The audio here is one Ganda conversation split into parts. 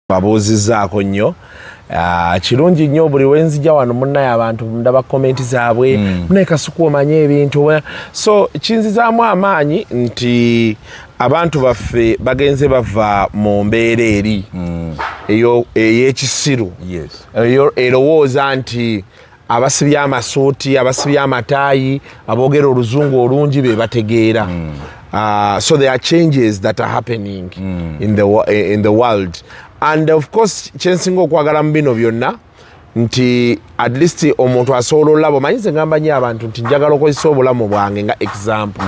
babuuzizaako nnyo kirungi nnyo buli wenzija wano munnaye abantu ndaba komenti zaabwe munnaye Kasuku omanye ebintu so kinzizaamu amaanyi nti abantu baffe bagenze bava mu mbeera eri ey'ekisiru erowooza nti abasibye amasuuti abasibye amataayi aboogera oluzungu olungi be bategeera so there are changes that are happening in the world. And of course kyensinga okwagala mu bino byonna nti at least omuntu asobola olaba manyize ngamba nnyo abantu nti njagala okozesa obulamu bwange nga example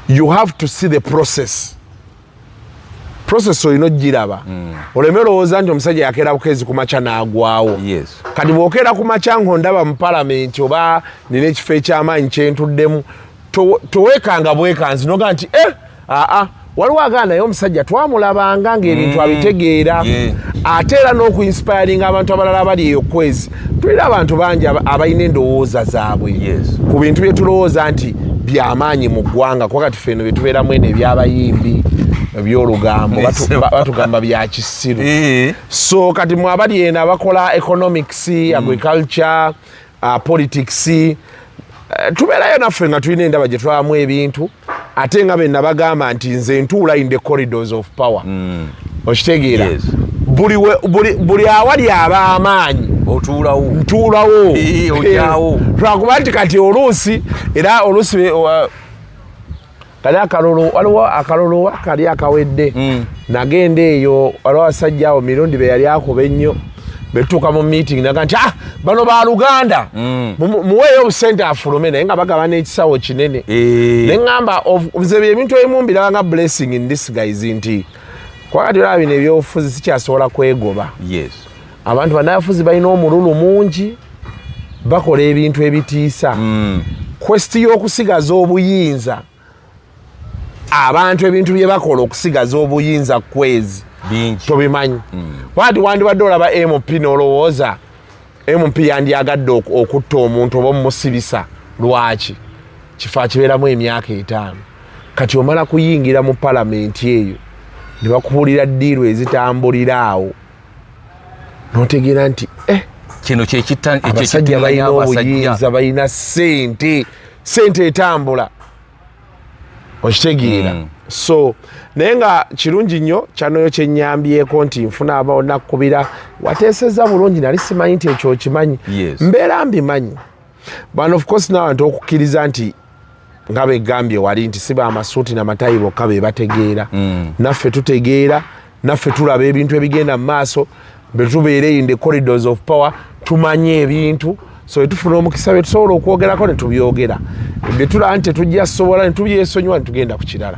you have to see the process olina ogiraba oleme olowooza nti omusajja yakeera bukeezi ku makya n'agwawo kati bw'okeera ku makya ng'ondaba mu palamenti oba nina ekifo eky'amaanyi kyentuddemu toweekanga bwekanzi noga nti waliwo agaana naye omusajja twamulabanga ng'ebintu abitegeera ate era n'okuinspiringa abantu abalala abali eyo kwezi tulina abantu bangi abalina endowooza zaabwe ku bintu bye tulowooza nti byamaanyi mu ggwanga kuba kati ffeno bye tubeeramu eno ebyabayimbi ebyolugambo batugamba bya kisiru so kati mwe abali eno abakola economics agriculture politics tubeerayo naffe nga tulina endaba gye twabamu ebintu ate nga benna bagamba nti nze ntuula in the corridors of power okitegeera buli awali ab'amaanyi ntuulawo lwakuba nti kati oluusi era oluusi kali akalulu waliwo akalulu kali akawedde nagenda eyo waliwo abasajja awo mirundi be yali akuba ennyo betuuka mu meeting naga nti bano ba Luganda muweeyo obusente afulume naye nga bagaba n'ekisawo kinene neŋŋamba nze byebintu ebimu mbiraba nga blessing in disguise nti kwakati olaba bino ebyobufuzi sikyasobola kwegoba abantu bannabufuzi balina omululu mungi bakola ebintu ebitiisa kwesti y'okusigaza obuyinza abantu ebintu bye bakola okusigaza obuyinza kwezi tobimanyi wati wandibadde olaba MP n'olowooza MP yandyagadde okutta omuntu oba omusibisa lwaki kifo kibeeramu emyaka 5 kati omala kuyingira mu palamenti eyo ne bakubuulira ddiiru ezitambulira awo n'otegeera nti kino abasajja balina obuyinza balina sente etambula okitegeera so naye nga kirungi nnyo kyanoyo kyennyambyeko nti nfuna abanakkubira wateeseza bulungi nali simanyi nti ekyo okimanyi mbeera mbimanyi but of course n'abantu okukkiriza nti nga begambye wali nti si baamasuuti n'amatayi bokka be bategeera naffe tutegeera naffe tulaba ebintu ebigenda mu maaso be tubeere in the corridors of power tumanye ebintu so etufuna omukisa bye tusobola okwogerako ne tubyogera bye tulaba nti tetujja sobola ne tubyesonyiwa ne tugenda ku kirala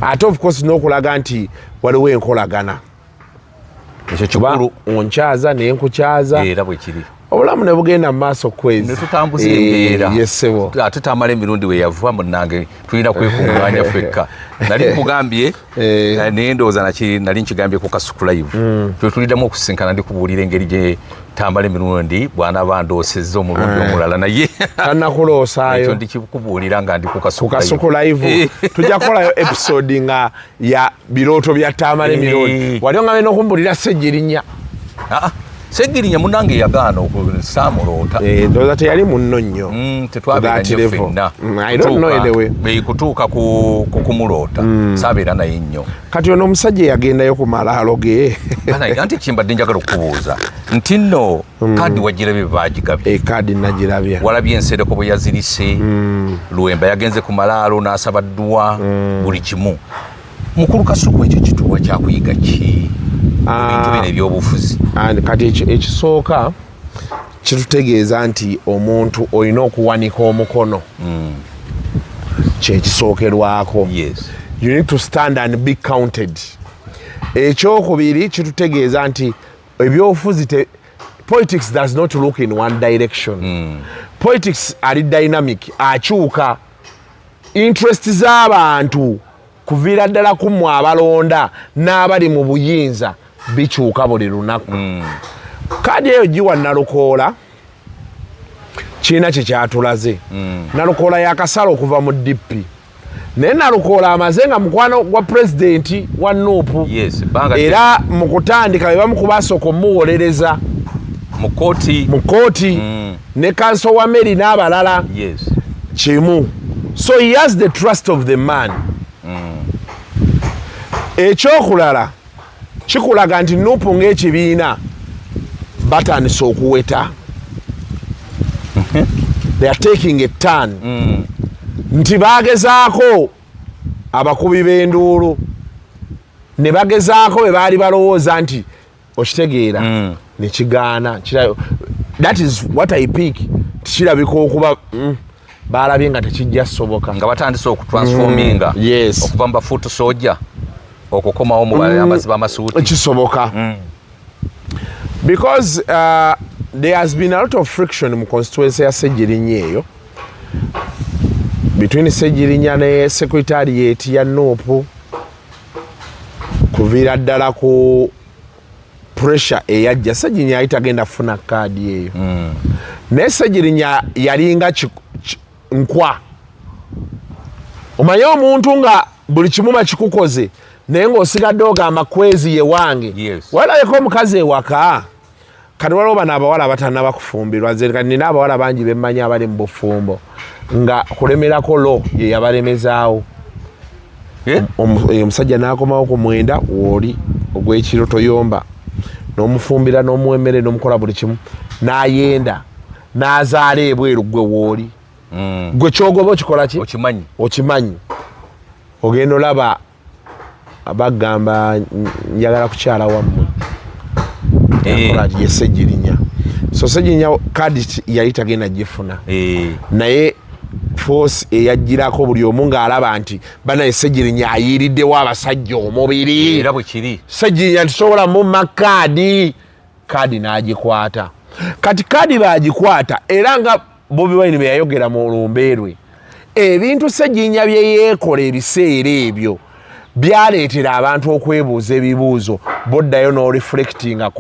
ate of course n'okulaga nti waliwo enkolagana ekyo kikulu onkyaza naye nkukyaza era bwe kiri obulamu ne bugenda mu maaso kwezi ne tutambuza embeera yesebo ate tamala emirundi we yava munnange tulina kwekunganya ffekka nali nkugambye naye ndowooza nali nkigambye ku Kasuku live twetuliddamu okusinkana ndikubuulira engeri gye tambala emirundi bwana bandoosezza omulundi omulala naye tannakuloosaayo ekyo ndikikubuulira nga ndi ku Kasuku live tujja kukolayo episode nga ya birooto bya tambala emirundi wali ongabe n'okumbuulira Ssejjerinnya Ssejjerinnya munnange yagaana okusaamulota ndowooza teyali munno nnyo tetwabeera ffenna kutuuka kumulota saabeera naye nnyo kati ono omusajja yagendayo ku malaalo ge anti kimbadde njagala okubuuza nti nno kadi wagirabye baagigabye kadi nagirabye walabye ensereko bwe yazirise Luwemba yagenze ku malaalo n'asaba ddwa buli kimu mukulu Kasuku ekyo kituwa kyakuyiga ki ebintu bino ebyobufuzi kati ekisooka kitutegeeza nti omuntu olina okuwanika omukono kyekisookerwako you need to stand and be counted ekyokubiri kitutegeeza nti ebyobufuzi politics does not look in one direction politics ali dynamic akyuka interest z'abantu kuviira ddala ku mmwe abalonda n'abali mu buyinza bikyuka buli lunaku kadi eyo giwa Nalukoola kirina kye kyatulaze Nalukoola yakasala okuva mu DP naye Nalukoola amaze nga mukwano gwa pulezidenti wa Nuupu. Yes, era mu kutandika be bamu ku basooka omuwolereza mu kooti ne kanso wa Mary n'abalala. Yes. Kimu. So he has the trust of the man. Ekyokulala kikulaga nti Nuupu ng'ekibiina batandise okuweta. They are taking a turn. Nti bagezaako abakubi b'enduulu ne bagezaako bwe baali balowooza nti okitegeera ne kigaana. That is what I pick. Tikirabika okuba baalabye nga tekijja soboka nga batandise okutransforminga okuva mu bafuutu soja okukomawo mu balambazi b'amasuuti kisoboka. Because there has been a lot of friction mu constituency ya Ssejjirinya eyo between Ssejjirinya ne secretariat ya Nuupu kuviira ddala ku pressure eyajja. Ssejjirinya yali tagenda kufuna kaadi eyo naye Ssejjirinya yalinga nkwa. Omanye omuntu nga buli kimu bakikukoze naye ng'osigadde ogamba kwezi ye wange. Walabeko omukazi ewaka kati waliwo bano abawala abatannaba kufumbirwa. Nze kati nina abawala bangi bemmanyi abali mu bufumbo nga kulemerako lo ye yabalemezaawo. Omusajja n'akomawo ku mwenda wooli ogw'ekiro toyomba n'omufumbira n'omuwa emmere n'omukola buli kimu n'ayenda n'azaala ebweru gwe wooli. Gwe kyogoba okikola ki? Okimanyi. Ogenda olaba abagamba njagala kukyala wammwe yakola ye Ssejjirinya. So Ssejjirinya kaadi yali tagenda gifuna naye force eyajjirako buli omu ng'alaba nti banaye Ssejjirinya ayiiriddewo abasajja omubiri. Era bwe kiri Ssejjirinya tisobola mumma kaadi n'agikwata. Kati kaadi baagikwata era nga Bobi Wine bwe yayogera mu lumbe lwe ebintu Ssejjirinya bye yeekola ebiseera ebyo byaleetera abantu okwebuuza ebibuuzo boddayo n'oreflectinga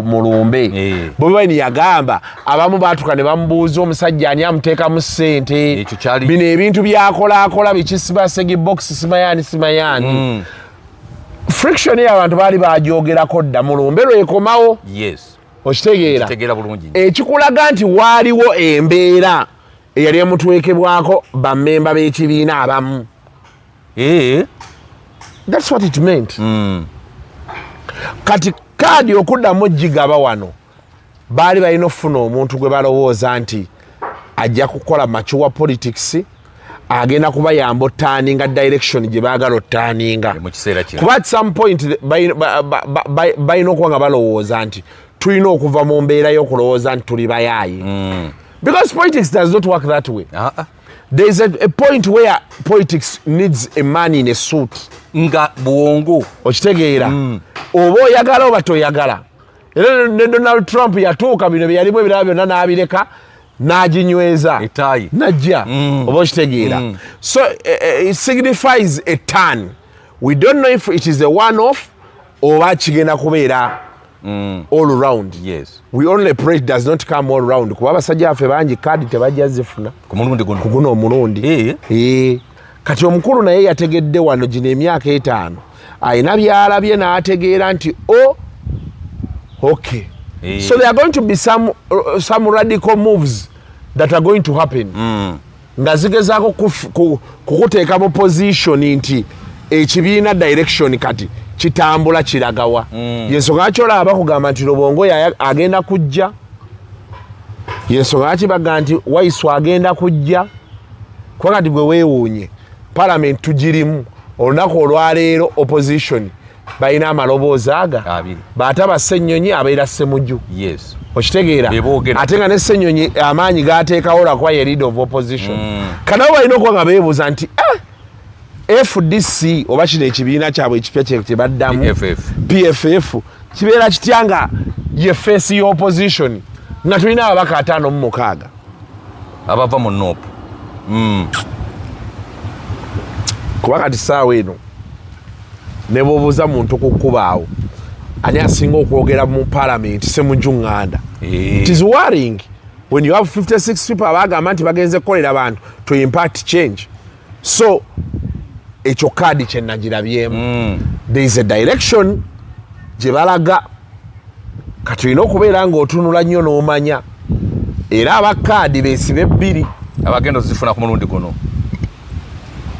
mu lumbe. Bobi Wine yagamba abamu baatuka ne bamubuuza omusajja ani amuteekamu ssente bino ebintu byakolaakola bikisiba segibokisi simayaani. Friction y'abantu baali bagyogerako dda mu lumbe lwekomawo. Okitegeera ekikulaga nti waaliwo embeera eyali emutwekebwako bammemba b'ekibiina abamu. That's what it meant. Kati kaadi okuddamu gigaba wano baali balina okufuna omuntu gwe balowooza nti ajja kukola machuwa politics agenda kubayamba ottaaninga direction gye baagala ottaaninga. Kuba at some point balina okuba nga balowooza nti tulina okuva mu mbeera y'okulowooza nti tuli bayaayi. Because politics does not work that way. There is a point where politics needs a man in a suit. Nga buwongo. Okitegeera. Oba oyagala oba toyagala. Era ne Donald Trump yatuuka bino bye yalimu ebirala byonna n'abireka n'aginyweza. Etayi. Najja. Oba okitegeera. So it signifies a turn. We don't know if it is a one-off oba kigenda kubeera all around. We only pray it does not come all around. Kuba abasajja baffe bangi kaadi tebajja zifuna ku guno omulundi. Kati omukulu naye yategedde wano gino emyaka 5 ayina byalabye n'ategeera nti okay. So there are going to be some radical moves that are going to happen. Nga zigezaako kukuteeka mu position nti ekibiina direction kati kitambula kiragawa. Yensonga lwaki olaba bakugamba nti Lobongo agenda kujja. Yensonga lwaki bagamba nti Waiswa agenda kujja. Kuba kati gwe weewuunye Parliament tugirimu olunaku olwaleero opposition balina amaloboozi aga baataba Ssenyonyi abeera Ssemujju. Okitegeera ate nga ne Ssenyonyi amaanyi gaateekawo lwakuba ye leader of opposition. Kanabo balina okuba nga beebuuza nti FDC oba kino ekibiina kyabwe ekipya kye baddamu PFF kibeera kitya nga ye face y'opposition nga tulina ababaka 56 abava mu Nuupu. Kuba kati ssaawa eno ne bw'obuuza muntu ku kkubaawo ani asinga okwogera mu Parliament Ssemujju Nganda. It is worrying when you have 56 people abagamba nti bagenze kukolera abantu to impact change. So ekyo kaadi kye nagirabyemu. There is a direction gye balaga kati olina okubeera ng'otunula nnyo n'omanya era abakaadi beesibe ebbiri abagenda ozifuna ku mulundi guno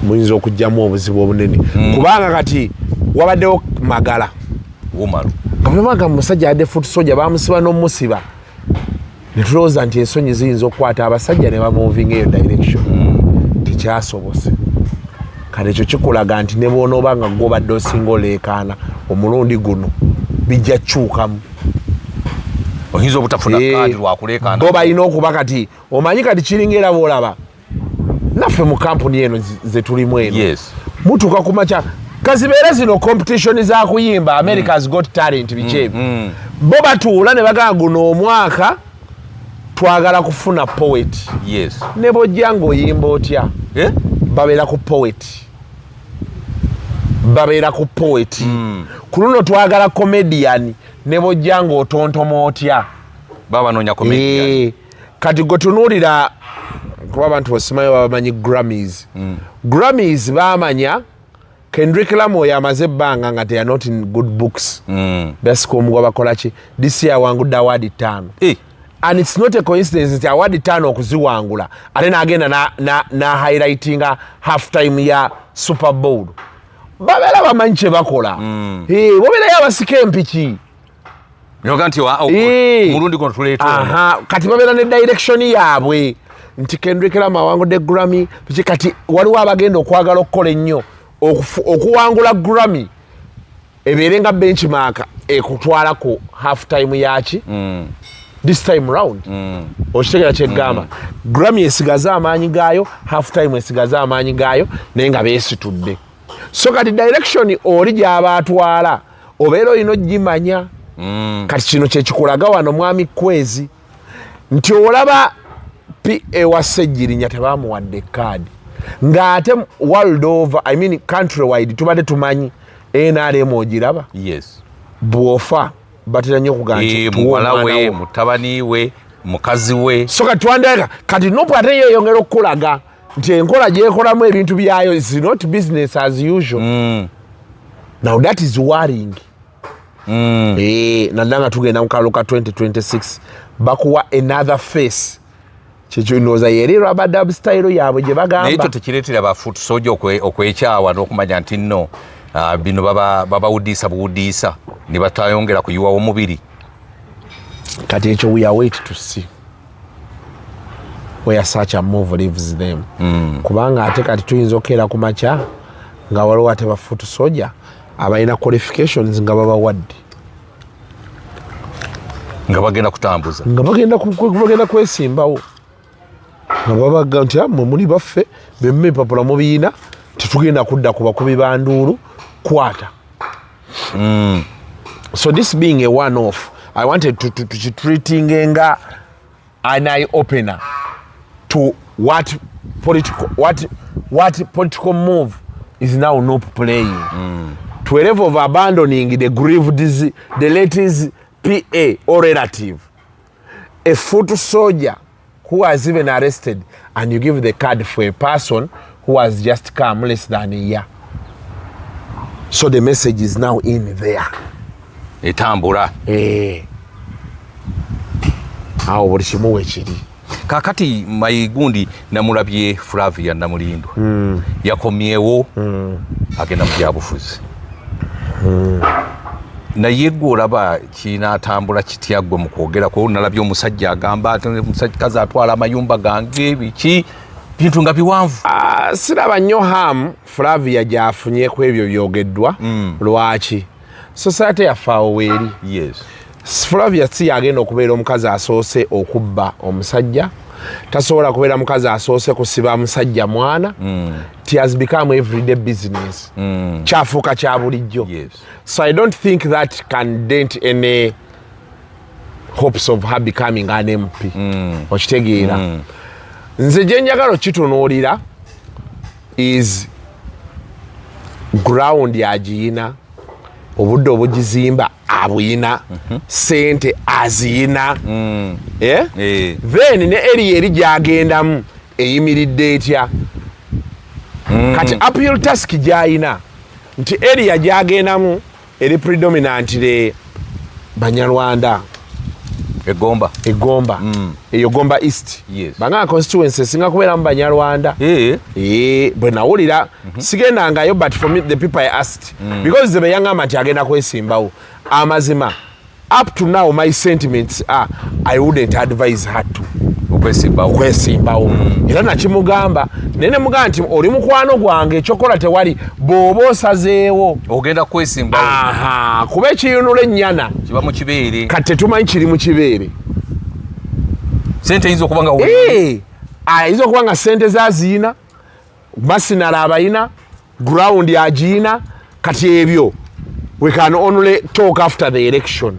muyinza okugyamu obuzibu obunene kubanga kati wabaddewo magala wumalu nga musajja adde futu soja bamusiba n'omusiba ne tulowooza nti ensonyi ziyinza okukwata abasajja ne bamoving eyo direction tekyasobose kale ekyo kikulaga nti ne bw'onooba nga gw'obadde osinga oleekaana omulundi guno bijja kyukamu oyinza obutafuna kaadi lwakuleekaana bo balina okuba kati omanyi kati kiringa era boolaba naffe mu kampuni eno ze tulimu eno mutuuka ku makya kazibeera zino competition za kuyimba America's Got Talent bikyebi bo batuula ne bagamba guno omwaka twagala kufuna poet ne bojja ng'oyimba otya babeera ku poet ku luno twagala comedian ne bojja ng'otontoma otya babanoonya comedian kati gwe tunuulira kuba abantu basimayo babamanyi Grammys baamanya Kendrick Lamar yamaze ebbanga nga they are not in good books basika omugwa bakola ki this year wangudde award 5 and it's not a coincidence nti award 5 okuziwangula ate n'agenda na highlightinga half time ya Super Bowl babeera bamanyi kye bakola bobeerayo abasika empiki mulundi guno tuleeta kati babeera ne direction yaabwe nti Kendrick Lamar awangudde Grammy kati waliwo abagenda okwagala okukola ennyo okuwangula Grammy ebeere nga benchmark ekutwala ku half time yaki this time round okitegera kyeggamba Grammy esigaze amaanyi gaayo half time esigaze amaanyi gaayo naye nga beesitudde so kati direction oli gy'aba atwala obeera olina ogimanya kati kino kyekikulaga wano mwami Kwezi nti olaba PA wa Ssejjirinya tebaamuwadde kaadi ng'ate world over I mean country wide tubadde tumanyi NRM ogiraba bw'ofa batera nnyo okugaa nti muwala we mutabani we mukazi we so kati twandeka kati nopo ate yeeyongera okukulaga nti enkola gyekolamu ebintu byayo is not business as usual now that is worrying naddala nga tugenda mu kalulu ka 2026 bakuwa another face kyekyo ndowooza yeri rubber style yaabwe gye bagamba naye ekyo tekireetera bafuutu soja okwekyawa n'okumanya nti nno bino babawudiisa buwudiisa ne batayongera kuyiwawo omubiri kati ekyo we are wait to see where such a move leaves them kubanga ate kati tuyinza okukeera ku makya nga waliwo ate bafuutu soja abalina qualifications nga babawadde nga bagenda kutambuza nga bagenda kwesimbawo nga babaga nti mmwe muli baffe bemme empapula mubiina tetugenda kudda ku bakubi ba nduulu kwata so this being a one off I wanted to treating nga an eye opener to what political move is now not playing to a level of abandoning the grieved the latest PA or relative a foot soldier who was even arrested and you give the card for a person who has just come less than a year. So the message is now in there. Etambula. Awo buli kimu wekiri. Kakati Mayigundi namulabye Flavia Namulindo. Yakomyewo agenda mu byabufuzi. Naye gwe olaba kinaatambula kitya gwe mu kwogera kwe nalabye omusajja agamba ati omusajja kazi atwala amayumba gange biki bintu nga biwanvu siraba nnyo hamu Flavia gy'afunyeeko ebyo byogeddwa lwaki society yafaawo weeri Flavia si yagenda okubeera omukazi asoose okubba omusajja tasobola kubeera mukazi asoose kusiba musajja mwana it has become everyday business kyafuuka kya bulijjo so I don't think that can dent any hopes of her becoming an MP okitegeera nze gye njagala okitunuulira is ground yagiyina obudde obugizimba abuyina sente aziyina then ne eri eri gyagendamu eyimiridde etya kati appeal task gyayina nti area gyagendamu eri predominantly Banyarwanda Egomba eyo Gomba East banga constituency singa kubeera mu Banyarwanda bwe nawulira sigendangayo but for me the people I asked because ze beyangamba nti agenda kwesimbawo amazima up to now my sentiments are I wouldn't advise her to kwesimbawo era nakimugamba nene mugamba nti oli mukwano gwange ekyokola tewali bw'oba osazeewo ogenda kwesimbawo kuba ekiyunula ennyana kiba mu kibeere kati tetumanyi kiri mu kibeere sente yinza okuba nga ayinza okuba nga sente zaziina masinala abayina ground agiina kati ebyo we can only talk after the election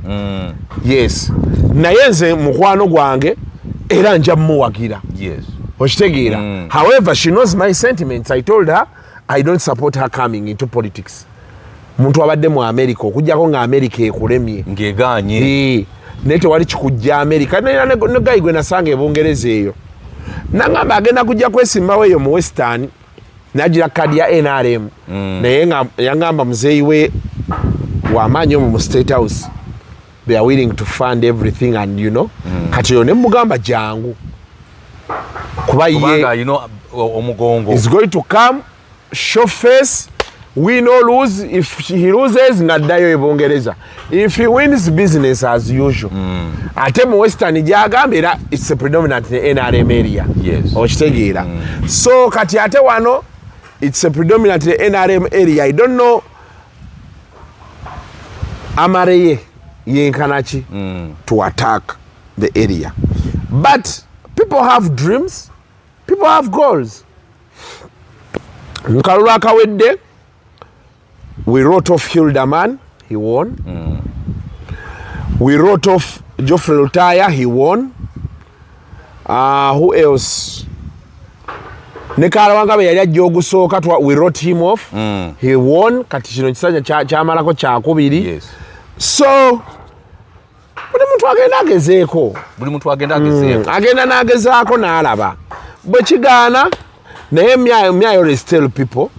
yes naye nze mukwano gwange era nja muwagira okitegeera however she knows my sentiments. I told her I don't support her coming into politics. Muntu abadde mu America okujjako nga America ekulemye ngeganye naye tewali kikujja America negayi gwe nasanga ebungereza eyo nangamba agenda kujja kwesimbawo eyo mu Western nagira kadi ya NRM naye yangamba muzeeyi we wamaanyi mu State House they are willing to fund everything and you know kati yo ne mugamba jangu kuba ye omugongo is going to come show face win or lose. If he loses naddayo ebungereza, if he wins business as usual ate mu Western gyagamba era it's a predominant NRM area okitegeera so kati ate wano it's a predominant NRM area. I don't know amareye yenkanachi to attack the area, but people have dreams, people have goals. Nkalulu akawedde we wrote off Hildaman, he won. We wrote off Geoffrey Lutaya, he won. Who else? Nekala Wangabe yali ajja ogusooka we wrote him off. He won. Kati kino kisanja kyamalako kyakubiri. So buli muntu agenda agezeeko. Agenda n'agezaako n'alaba. Bwe kigaana naye myayo restel people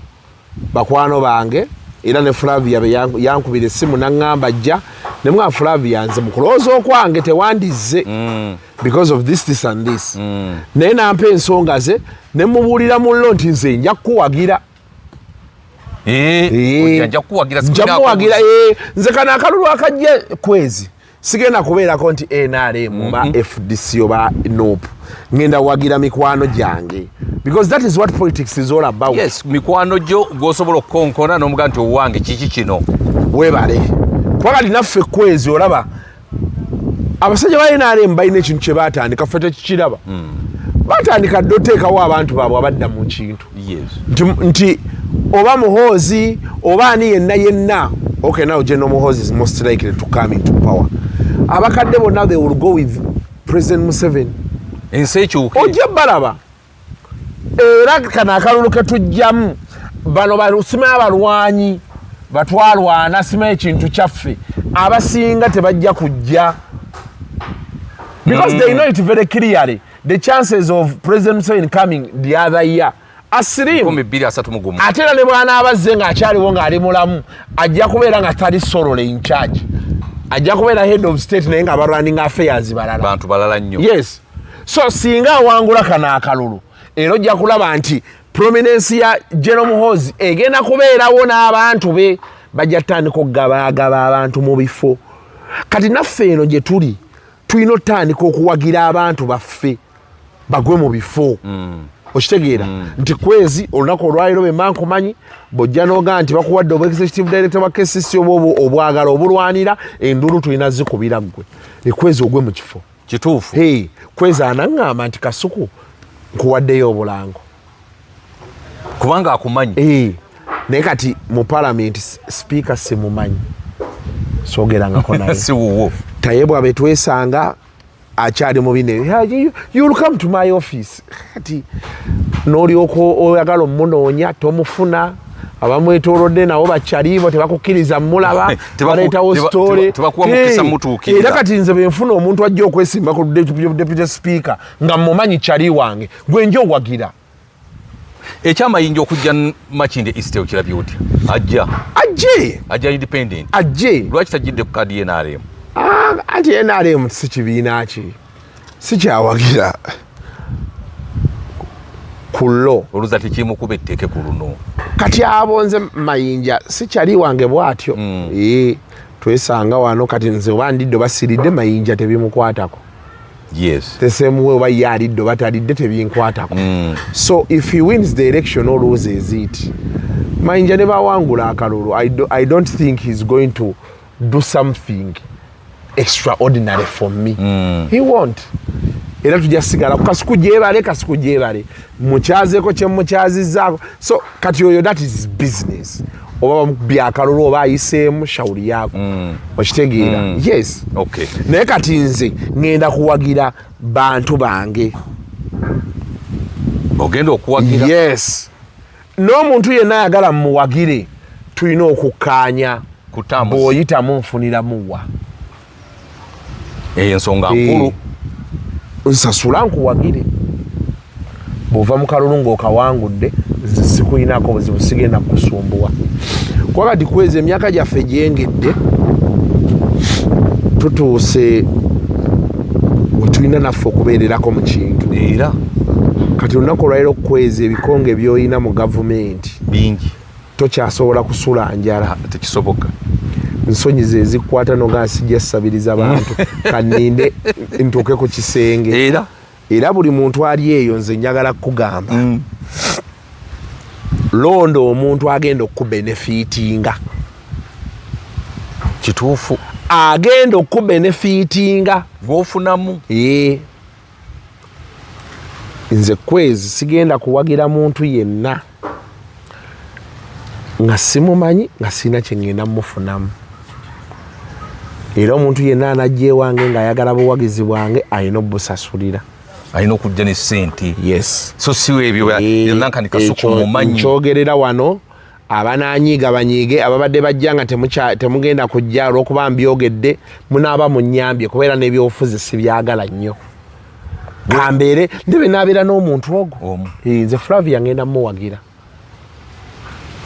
bakwano bange era ne Flavia be yankubira essimu n'angamba ajja ne mwa Flavia nze mu kulowooza okwange tewandize because of this and this naye nampa ensonga ze ne mubuulira mullo nti nze nja kuwagira nze kana akalulu akajja kwezi sigenda kubeerako nti NRM ba FDC oba NOP ngenda wagira mikwano gyange because that is what politics is all about. Yes, mikwano gyo gosobola okukonkona n'omuga nti owange kiki kino webale twagala naffe kwezi olaba abasajja ba NRM balina ekintu kye baatandika ffe tekikiraba baatandika dde oteekawo abantu baabwe abadda mu kintu nti oba muhoozi oba ani yenna okay now General Muhoozi is most likely to come into power. Abakadde bonna they will go with President Museveni. Ojja balaba era kana akalulu ketujjamu bano balusima abalwanyi batwalwana sima ekintu kyaffe abasinga tebajja kujja because they know it very clearly the chances of President Museveni coming the other year asirimu ate era ne bwana abazze ng'akyaliwo ng'ali mulamu ajja kubeera nga tali solole in charge, ajja kubeera head of state naye nga barunning affairs bantu balala nnyo. Yes, so singa awangula kana akalulu era ojja kulaba nti prominence ya General Muhoozi egenda kubeerawo n'abantu be bajja tandika okugabagaba abantu mu bifo. Kati naffe eno gye tuli tulina otandika okuwagira abantu baffe bagwe mu bifo okitegeera nti kwezi olunaku olwaliro be mankumanyi bojja n'ogaa nti bakuwadde obu executive director wa KCC obwagala obulwanira endulu tulina zikubira ggwe ekwezi ogwe mu kifo kituufu. Kwezi anaŋŋamba nti Kasuku nkuwaddeyo obulango kubanga akumanyi naye kati mu parliament speaker simumanyi soogerangako naye si wuwo taye bwabe twesanga akyali mu bine you will come to my office kati n'olyoko oyagala omunoonya tomufuna abamwetoolodde nawo bakyalibo tebakukkiriza mulaba baleetawo story era kati nze benfuna omuntu ajja okwesimba ku deputy speaker nga mumanyi kyali wange gwe nja owagira Ekyamayinja okujja Makinde East okirabye oti ajja independent lwaki tajjidde ku kadi NRM anti NRM si kibiina ki si kyawagira kullo oluza tekimukuba etteeke ku luno kati abonze Mayinja si kyali wange bwatyo twesanga wano kati nze oba ndidde basiridde Mayinja tebimukwatako the same way oba yalidde batalidde tebinkwatako so if he wins the election or loses it Mayinja ne bawangula akalulu I don't think he's going to do something extraordinary for me he won't era tujja sigala Kasuku gyebale mukyazeko kye mukyazizaako so kati oyo that is business oba byakalulu oba ayiseemu shauri yako okitegeera yes okay naye kati nze ngenda kuwagira bantu bange ogenda okuwagira yes n'omuntu yenna ayagala muwagire tulina okukkaanya bw'oyita munfunira muwa ensonga nkulu nsasula nkuwagire bw'ova mu kalulu ng'okawangudde sikuyinako buzibu sigenda kukusumbuwa kuba kati kwezi emyaka gyaffe gyengedde tutuuse we tulina naffe okubeererako mu kintu era kati olunaku olwaliro okukweza ebikonge by'olina mu gavumenti bingi tokyasobola kusula njala tekisoboka nsonyize ezikukwata noga sijja sabiriza bantu kaninde ntuuke ku kisenge era buli muntu ali eyo nze njagala kugamba londa omuntu agenda okubenefitinga kituufu agenda okubenefitinga gwofunamu nze kwezi sigenda kuwagira muntu yenna nga simumanyi nga sina kyengenda mufunamu era omuntu yenna anajja ewange ng'ayagala buwagizi bwange alina obusasulira alina okujja ne ssente yes so siwe ebyo nankani Kasuku mumanyi nkyogerera wano abananyiiga banyiige ababadde bajja nga temugenda kujja olw'okuba mbyogedde munaaba munnyambye kubeera n'ebyobufuzi sibyagala nnyo kambeere ndebe naabeera n'omuntu ogwo nze Flavia ngenda muwagira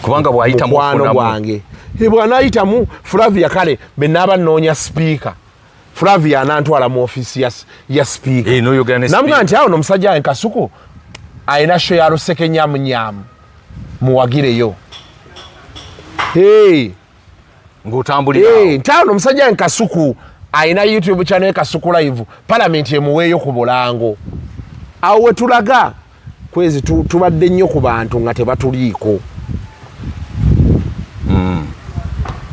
kubanga bwayita mukwano gwange bw'anaayitamu Flavia kale be naaba nnoonya sipiika Flavia anantwala mu ofiisi ya sipiika namugaa nti awo n'omusajja wange Kasuku alina sho ya luseke nyamunyamu muwagireyo ng'otambulira nti awo n'omusajja wange Kasuku alina YouTube channel ye Kasuku live palamenti emuweeyo ku bulango awo we tulaga kwezi tubadde nnyo ku bantu nga tebatuliiko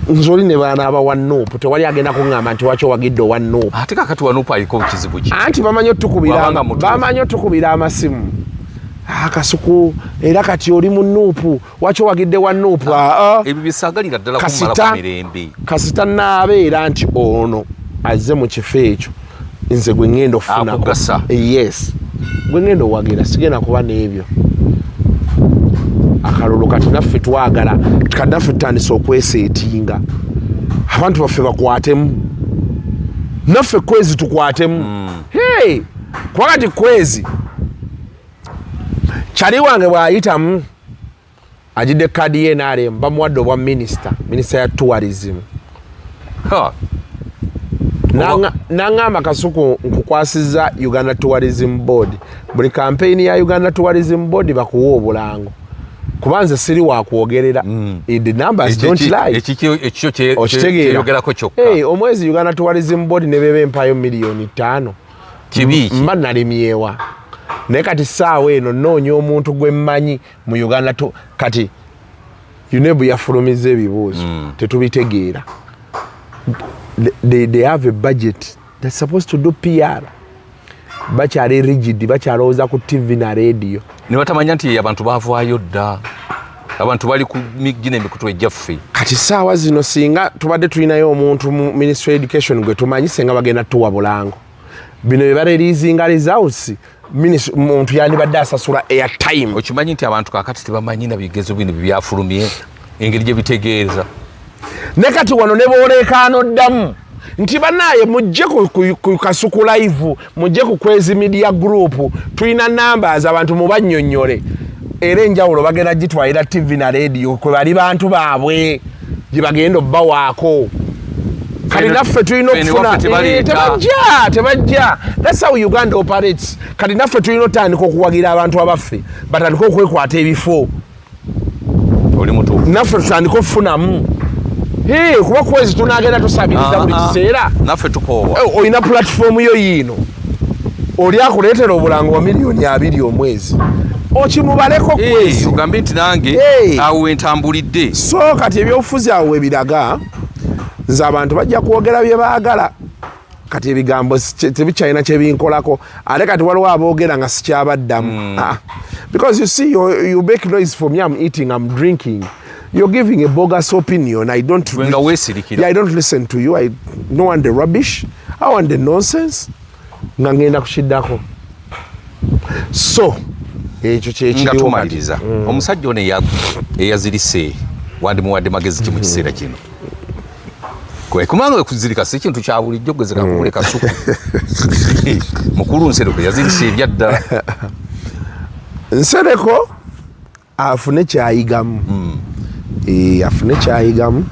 nzoli ne baana aba wanuupu tewali agenda kuŋŋamba nti waki owagidde owanuupu ate kakati wanuupu aliko kizibu ki anti bamanyi otukubira amasimu Kasuku era kati oli mu nuupu waki owagidde wanuupu ebyo bisaagalira ddala kumala ku mirembe kasita naabeera nti ono azze mu kifo ekyo nze gwe ŋŋenda ofunako yes gwe ŋŋenda owagira sigenda kuba n'ebyo akalulu kati naffe twagala kati naffe tutandise okweseetinga abantu baffe bakwatemu naffe kwezi tukwatemu kuba kati kwezi kyali wange bw'ayitamu agidde kadi ye NRM bamuwadde obwa minisita ya tourism n'aŋŋamba Kasuku nkukwasizza Uganda Tourism Board buli campaign ya Uganda Tourism Board bakuwa obulango kuba nze siri wakwogerera the numbers don't lie ekikyo kyeyogerako kyokka omwezi Uganda Tourism Board ne beba empayo $5,000,000 kibiiki mba nalimyewa naye kati saawa eno noonya omuntu gwe mmanyi mu Uganda kati UNEB yafulumiza ebibuuzo tetubitegeera they have a budget they're supposed to do PR bakyali rigid bakyalowooza ku TV na radio ne batamanya nti abantu baavaayo dda abantu bali ku miggi n'emikutu egyaffe kati saawa zino singa tubadde tulinayo omuntu mu Ministry of Education gwe tumanyi senga bagenda tuwa bulango bino bye bareleasinga results muntu yandibadde asasula airtime okimanyi nti abantu kakati tebamanyi na bigezo bino byafulumye engeri gye bitegeeza ne kati wano ne boolekaano ddamu nti banaye mujje ku Kasuku live mujje ku Kwezi Media Group tulina numbers abantu mubannyonnyole era enjawulo bagenda gitwalira TV na radio kwe bali bantu baabwe gye bagenda obbawaako kati naffe tulina okufuna tebajja. That's how Uganda operates. Kati naffe tulina otandika okuwagira abantu abaffe batandika okwekwata ebifo naffe tutandika okufunamu kuba kwezi tunagenda tusabiriza buli kiseera naffe tukoowa olina platform yo yiino oli akuleetera obulango wa miliyoni 2 omwezi okimubaleko kwezi ogambe nti nange awo wentambulidde. So kati ebyobufuzi awo webiraga nze abantu bajja kwogera bye baagala kati ebigambo tebikyalina kyebinkolako ate kati waliwo aboogera nga sikyabaddamu because you see you make noise for me, I'm eating, I'm drinking, you're giving a bogus opinion. I don't listen to you. I don't want the rubbish, I want the nonsense nga ngenda kukiddako. So ekyo kyekitumaliriza omusajja ono eyazirise wandimuwadde magezi ki mu kiseera kino kumanga kuzirika si kintu kya bulijjo gwezeka kubule Kasuku mukulu Nsereko yazirise ebyaddala Nsereko afune kyayigamu afune kyayigamu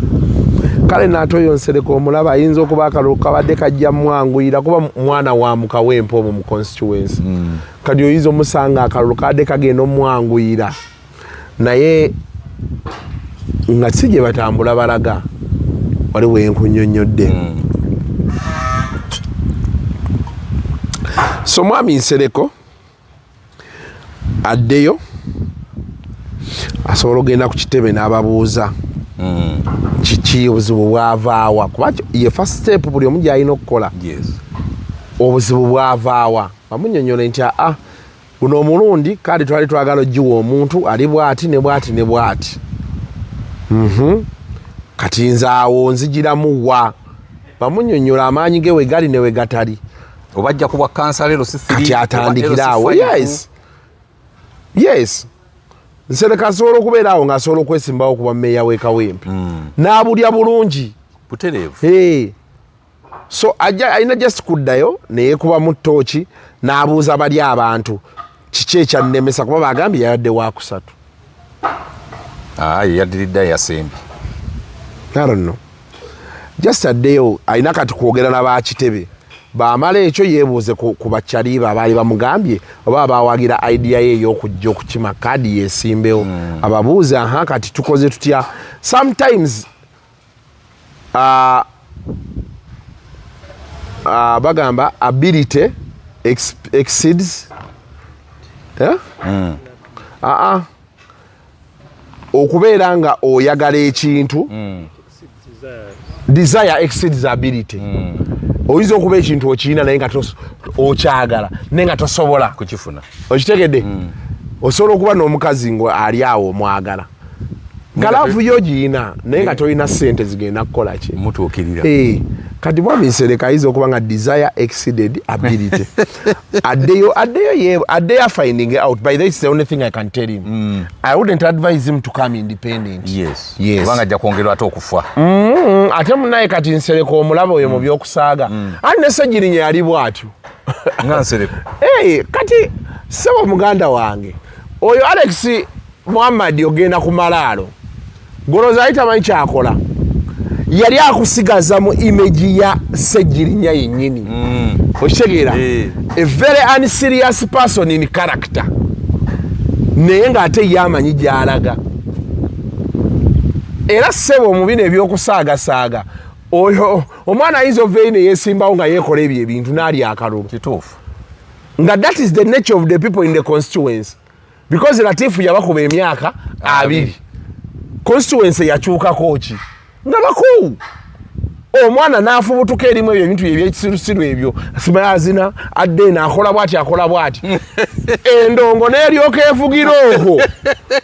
kale naatoyo Nsereko omulaba ayinza okuba akalulu kabadde kajja mwanguyira kuba mwana wa mukawempo mu constituency kati oyinza omusanga akalulu kadde kagenda omwanguyira naye nga si gye batambula balaga waliwo enkunyonyodde. So mwami Nsereko addeyo asobola ogenda ku kitebe n'ababuuza kiki obuzibu bwavaawa kuba ye first step buli omu gy'alina okukola obuzibu bwavaawa bamunyonyole nti guno omulundi kale twali twagala ogiwa omuntu ali bwati ne bwati ne bwati kati nze awo nzigiramu wa bamunyonyola amaanyi ge wegali ne wegatali obajja kubwa kansa lero si kati atandikira awo. Yes Nsereko asobola okubeera awo ng'asobola okwesimbawo okuba mmeeya w'ekawempe n'abulya bulungi butereevu. So alina just kuddayo neyeekuba mu ttooki n'abuuza bali abantu kiki ekyannemesa kuba bagambye yayadde wakusatu yaddiridde yasembi I don't know. Just addeyo alina kati kwogera n'abakitebe bamala ekyo yeebuuze ku bakyaliba abaali bamugambye oba bawagira idea ye ey'okujja okukima kadi yeesimbewo ababuuze kati tukoze tutya. Sometimes bagamba ability exceeds okubeera nga oyagala ekintu desire exceeds ability. Oyinza okuba ekintu okiyina naye nga okyagala naye nga tosobola kukifuna okitegedde. Osobola okuba n'omukazi ngo ali awo omwagala galaavu yo giyina naye nga tolina ssente zigenda kukola ki mutuukirira. Kati mwami Nsereko ayinza okuba nga desire exceeded ability. Addeyo finding out. By this is the only thing I can tell him. I wouldn't advise him to come independent. Yes. Kubanga ajja kwongerwa ate okufa. Ate munaye kati Nsereko omulaba oyo mu by'okusaaga ani ne Ssegirinya yali bw'atyo nga Nsereko. Kati sebo muganda wange oyo Alex Muhammad ogenda ku malaalo goloza ayitamanyi kyakola yali akusigaza mu image ya Ssegirinya yennyini okitegeera a very unserious person in character naye ng'ate yamanyi gy'alaga era ssebo omubi n'ebyokusaagasaaga oyo omwana ayinza oveeyi ne yeesimbawo nga yeekola ebyo ebintu n'ali akalulu kituufu nga that is the nature of the people in the constituency because Latifu yabakuba emyaka 2 constituency yakyukako ki nga bakulu omwana n'afubutuka erimu ebyo ebintu ebyekisirusiru ebyo simayazina adde n'akola bwati akola bwati endongo n'eryoka evugira okwo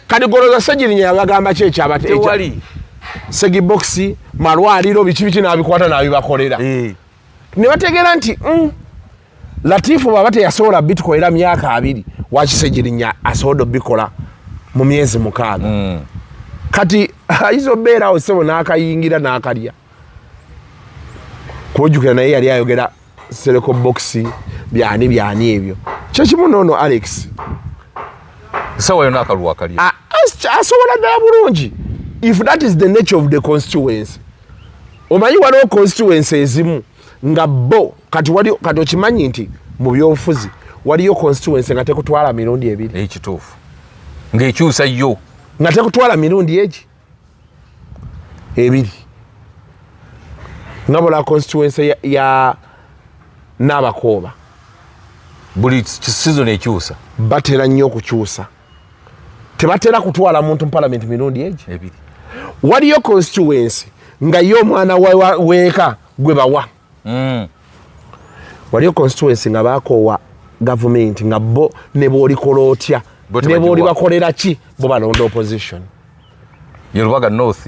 kati goloza Ssegirinya yabagamba ki ekyabate segiboxi malwaliro biki n'abikwata n'abibakolera ne bategeera nti Latifu bw'aba teyasobola bitukolera myaka 2 waki Ssegirinya asobola obikola mu myezi 6 kati ayinza obeera awo ssebo n'akayingira n'akalya kwojjukira naye yali ayogera Nsereko boxi byani ebyo kyekimu noono Alex sawa yona akaluwa kali asobola ddala bulungi if that is the nature of the constituency. Omanyi waliwo constituency ezimu nga bo kati okimanyi nti mu byobufuzi waliyo constituency nga tekutwala mirundi ebiri. Ekituufu ng'ekyusa yo nga tekutwala mirundi egi ebiri nga bula constituency ya Nabakooba buli season ekyusa batera nnyo okukyusa tebatera kutwala muntu mu parliament mirundi egi ebiri. Waliyo constituency nga yo omwana weeka gwe bawa. Waliyo constituency nga bakoowa government nga bo ne bw'olikola otya ne bw'oli bakolera ki bo balonda opposition. Yerubaga North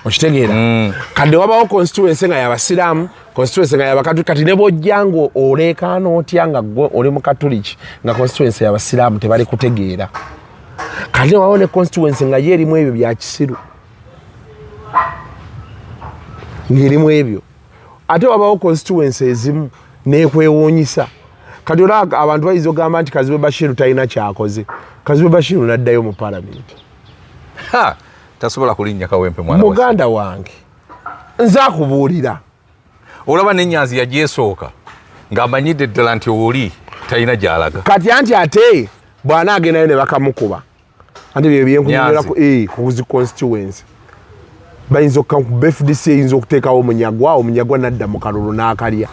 okitegeera kadde wabawo constituency nga y'abasiraamu constituency nga y'abakatuliki kati ne bw'ojja nga oleekaana otya nga gwe oli mu katuliki nga constituency y'abasiraamu tebali kutegeera kati ne wabawo ne constituency nga yo erimu ebyo bya kisiru ng'erimu ebyo ate wabawo constituency ezimu n'ekwewuunyisa kati olaba abantu bayinza ogamba nti Kazibe Bashiru talina kyakoze. Kazibe Bashiru n'addayo mu parliament tasobola kulinnya Kawempe mwana muganda wange nze akubuulira olaba n'ennyanzi yagyesooka ng'amanyidde ddala nti oli talina gy'alaga kati anti ate bw'anaagendayo ne bakamukuba anti bye byenkunyumira ku constituency bayinza okukamukuba FDC eyinza okuteekawo omunyagwa n'adda mu kalulu n'akalya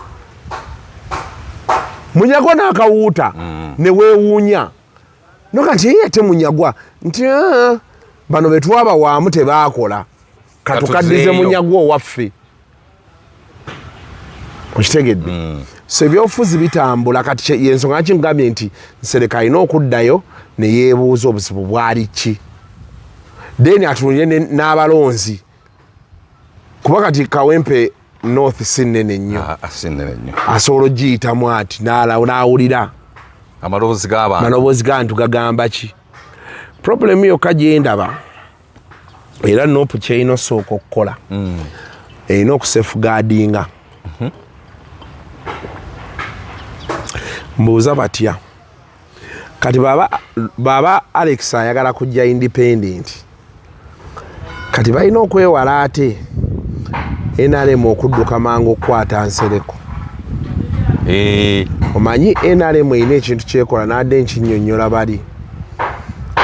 munyagwa n'akawuuta ne weewuunya nokati yeye ate munyagwa nti bano be twabawaamu tebaakola katukaddize munyagwa owaffe okitegedde. So ebyobufuzi bitambula kati yensonga lwaki ngambye nti Nsereka alina okuddayo ne yeebuuza obuzibu bwali ki then atunulire n'abalonzi kuba kati Kawempe North sinene nnyo asobola ogiyitamu ati n'awulira amaloboozi g'abantu gagamba ki. Problem yokka gyendaba era nopu kyerina osooka okukola erina okusafeguardinga. Mbuuza batya kati baba Alex ayagala kujja independent kati balina okwewala ate NRM okudduka mangu okukwata Nsereko. Omanyi NRM erina ekintu kyekola n'adde nkinnyonnyola bali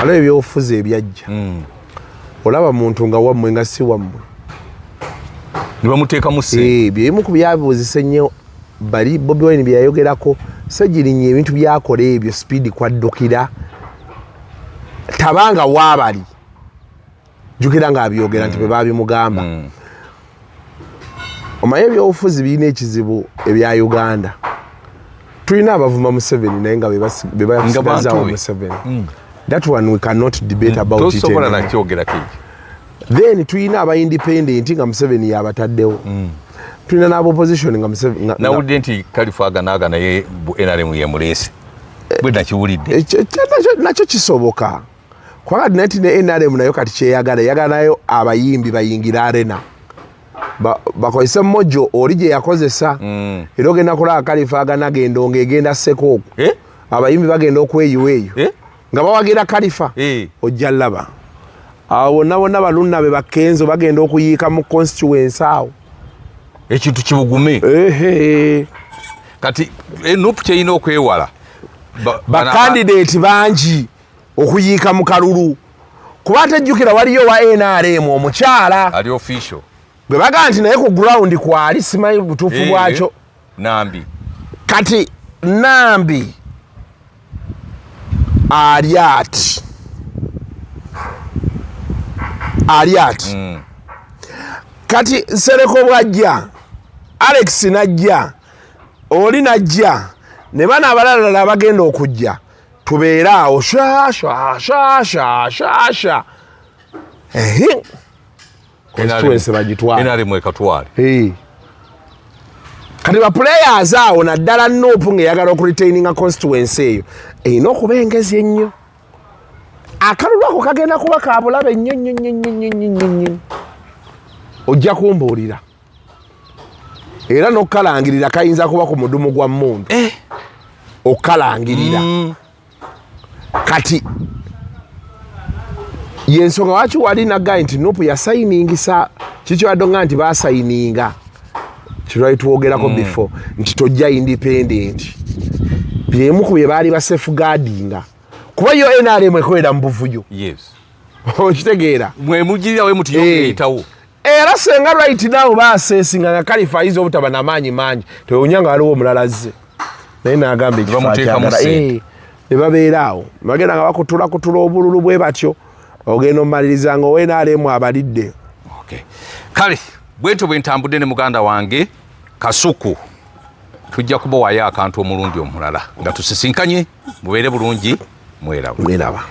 waliwo ebyobufuzi ebyajja olaba muntu nga wammwe nga si wammwe ne bamuteekamu byebimu ku byabuuzisa ennyo bali Bobi Wine bye yayogerako segirinya ebintu byakola ebyo speed kwaddukira tabanga waabali jjukira ng'abyogera nti bwe baabimugamba. Omanyi ebyobufuzi birina ekizibu ebya Uganda tulina abavuma Museveni naye nga be basigazaawo Museveni. That one we cannot debate about it. Then tulina aba independent nga Museveni yabataddewo. Tulina n'aba opposition nga Museveni nawulidde nti Kalifaaga naye NRM yemuleese bwe nakiwulidde nakyo kisoboka kubanga nati ne NRM nayo kati kyeyagala nayo abayimbi bayingira arena bakozesa mmojo oli gye yakozesa era ogenda kulaba Kalifaaga nagenda ng'egenda Sekooku abayimbi bagenda okweyiwa eyo nga bawagira Kalifa ojja laba awo bonna balunna be bakenzo bagenda okuyiika mu constituency awo ekintu kibugume kati nupu kyerina okwewala bakandidate bangi okuyiika mu kalulu kuba tejjukira waliyo wa NRM omukyala ali official bwe bagaa nti naye ku ground kwali simanyi butuufu bwakyo Nambi kati Nambi ali ati kati Nsereko bwajja Alex najja oli najja ne bana abalala bagenda okujja tubeera awo shasha constituency bagitwala NRM ekatwale kati ba players awo naddala Nuupu ng'eyagala okuretaininga constituency eyo erina okuba engezi ennyo akalulu ako kagenda kuba ka bulabe nnyo ojja kumbuulira era n'okkalangirira kayinza kuba ku mudumu gwa mmundu okkalangirira kati yensonga waki wali nagaye nti Nuupu yasayiningisa kikyadonga nti basayininga kirwali twogerako before nti tojja independent byemu ku bye baali ba safeguardinga kuba yo NRM ekolera mu buvuyo okitegeera mwe mugirira we muti yongeyitawo era senga right now basesinga nga kalifaizo obutaba n'amaanyi mangi tewunya nga waliwo omulala azze naye n'agamba ekifakyagala ne babeeraawo bagenda nga bakutula obululu bwe batyo ogenda omumaliriza nga NRM abalidde kale bwetyo bwe ntambudde ne muganda wange Kasuku tujja kubawaayo akantu omulundi omulala nga tusisinkanye mubeere bulungi mweraba